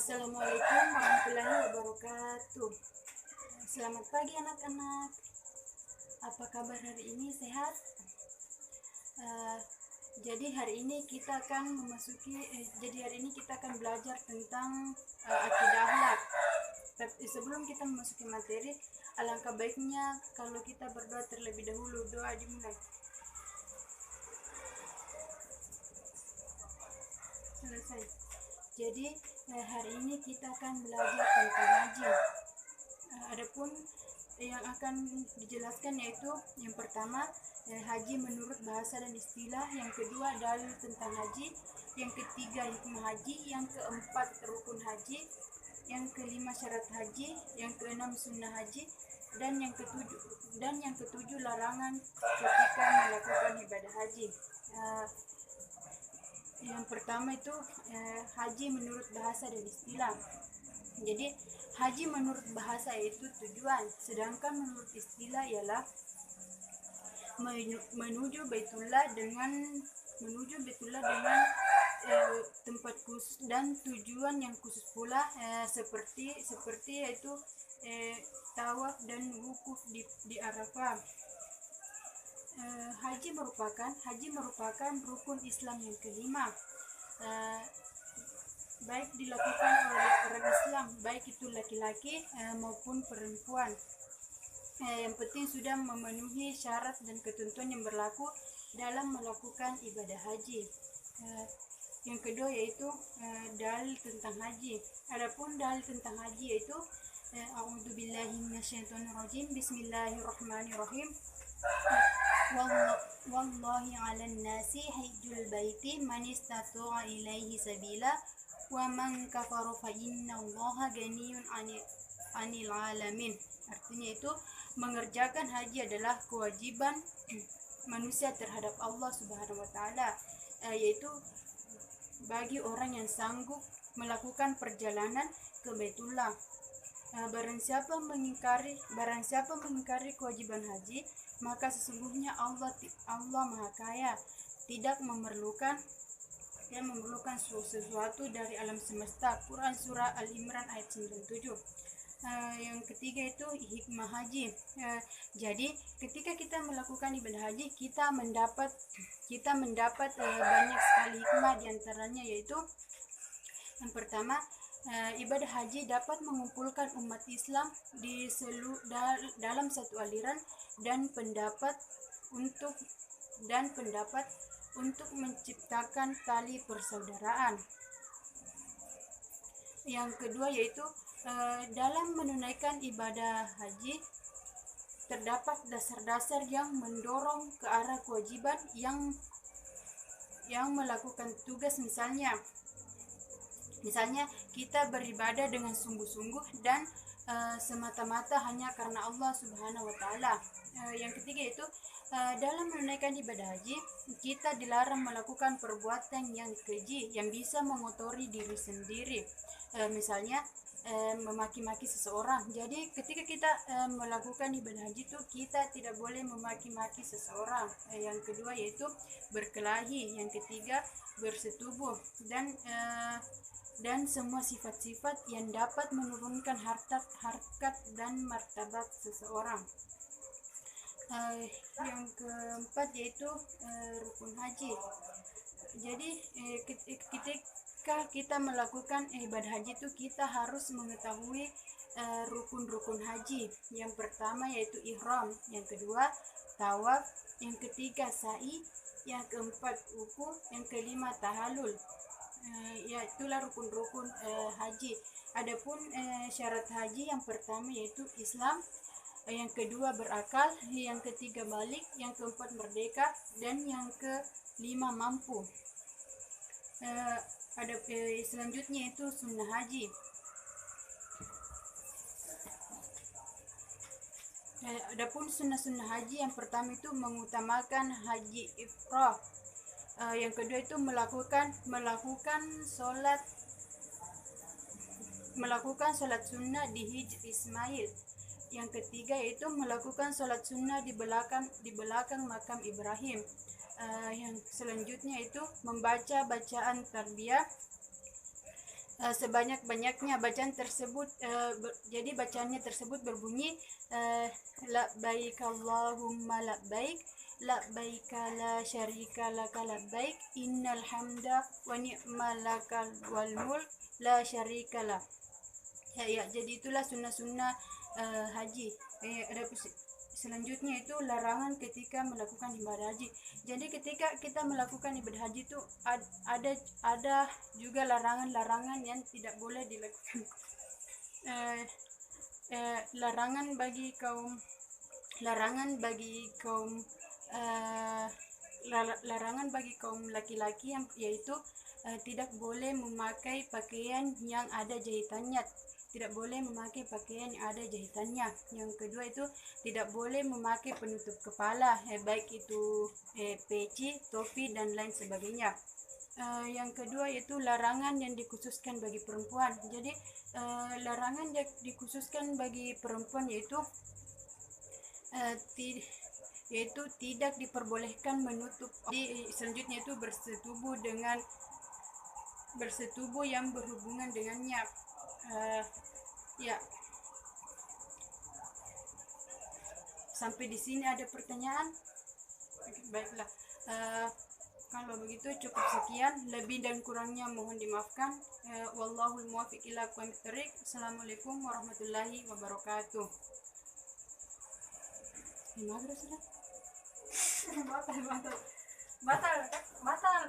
Assalamualaikum warahmatullahi wabarakatuh. Selamat pagi anak-anak. Apa kabar hari ini? Sehat? Uh, jadi hari ini kita akan belajar tentang akidah akhlak. Tapi sebelum kita memasuki materi, alangkah baiknya kalau kita berdoa terlebih dahulu. Doa dimulai. Selesai. Jadi hari ini kita akan belajar tentang haji. Adapun yang akan dijelaskan yaitu yang pertama haji menurut bahasa dan istilah, yang kedua dalil tentang haji, yang ketiga hikmah haji, yang keempat rukun haji, yang kelima syarat haji, yang keenam sunnah haji, dan yang ketujuh larangan ketika melakukan ibadah haji. Yang pertama itu haji menurut bahasa dan istilah. Jadi haji menurut bahasa itu tujuan, sedangkan menurut istilah ialah menuju Baitullah dengan tempat khusus dan tujuan yang khusus pula, seperti yaitu tawaf dan wukuf di Arafah. Haji merupakan rukun Islam yang kelima, baik dilakukan oleh orang Islam, baik itu laki-laki maupun perempuan. Yang penting sudah memenuhi syarat dan ketentuan yang berlaku dalam melakukan ibadah haji. Yang kedua yaitu dalil tentang haji. Adapun dalil tentang haji yaitu a'udzubillahi minasyaitonirrajim, bismillahirrahmanirrahim. Wallahi 'alan nasi hajjul baiti man istata'a ilaihi sabila wa man kafara fa innallaha ghaniyyun 'anil 'alamin. Artinya itu mengerjakan haji adalah kewajiban manusia terhadap Allah Subhanahu wa taala, yaitu bagi orang yang sanggup melakukan perjalanan ke Baitullah. Barang siapa mengingkari kewajiban haji, maka sesungguhnya Allah Maha Kaya, tidak memerlukan sesuatu dari alam semesta. Quran surah Al-Imran ayat 97. Yang ketiga itu hikmah haji. Jadi ketika kita melakukan ibadah haji, kita mendapat banyak sekali hikmah, diantaranya yaitu yang pertama, ibadah haji dapat mengumpulkan umat Islam dalam satu aliran dan pendapat untuk menciptakan tali persaudaraan. Yang kedua yaitu dalam menunaikan ibadah haji terdapat dasar-dasar yang mendorong ke arah kewajiban yang melakukan tugas. Misalnya kita beribadah dengan sungguh-sungguh dan semata-mata hanya karena Allah Subhanahu wa taala. Yang ketiga itu dalam menunaikan ibadah haji kita dilarang melakukan perbuatan yang keji yang bisa mengotori diri sendiri. Misalnya memaki-maki seseorang. Jadi ketika kita melakukan ibadah haji itu kita tidak boleh memaki-maki seseorang. Yang kedua yaitu berkelahi. Yang ketiga bersetubuh dan semua sifat-sifat yang dapat menurunkan harkat dan martabat seseorang. Yang keempat yaitu rukun haji. Jadi ketika kita melakukan ibadah haji itu kita harus mengetahui rukun-rukun haji. Yang pertama yaitu ihram, yang kedua tawaf, yang ketiga sa'i, yang keempat wukuf, yang kelima tahallul. Ya itulah rukun-rukun haji. Adapun syarat haji yang pertama yaitu Islam, yang kedua berakal, yang ketiga balik, yang keempat merdeka, dan yang kelima mampu. Selanjutnya itu sunnah haji. Adapun sunnah haji yang pertama itu mengutamakan haji ifrah. Yang kedua itu melakukan sholat sunnah di Hijr Ismail. Yang ketiga yaitu melakukan sholat sunnah di belakang makam Ibrahim. Yang selanjutnya itu membaca bacaan tarbiyah. sebanyak-banyaknya. Bacaan tersebut jadi bacaannya tersebut berbunyi labbaik Allahumma labbaik labbaik la syarika laka labbaik innal hamda wa ni'malakal wal mulk la syarika la. Ya, jadi itulah sunnah-sunnah haji. Ada selanjutnya itu larangan ketika melakukan ibadah haji. Jadi ketika kita melakukan ibadah haji itu ada juga larangan-larangan yang tidak boleh dilakukan. Larangan bagi kaum laki-laki yaitu tidak boleh memakai pakaian yang ada jahitannya. Tidak boleh memakai pakaian yang ada jahitannya. Yang kedua itu tidak boleh memakai penutup kepala, baik itu peci, topi dan lain sebagainya. Yang kedua yaitu larangan yang dikhususkan bagi perempuan. Jadi larangan yang dikhususkan bagi perempuan yaitu tidak diperbolehkan menutup. Selanjutnya itu bersetubuh yang berhubungan dengannya. Ya, sampai di sini ada pertanyaan? Baiklah, kalau begitu cukup sekian, lebih dan kurangnya mohon dimaafkan. Wallahul muwaffiq ila aqwamit thoriq. Assalamualaikum warahmatullahi wabarakatuh. Batal.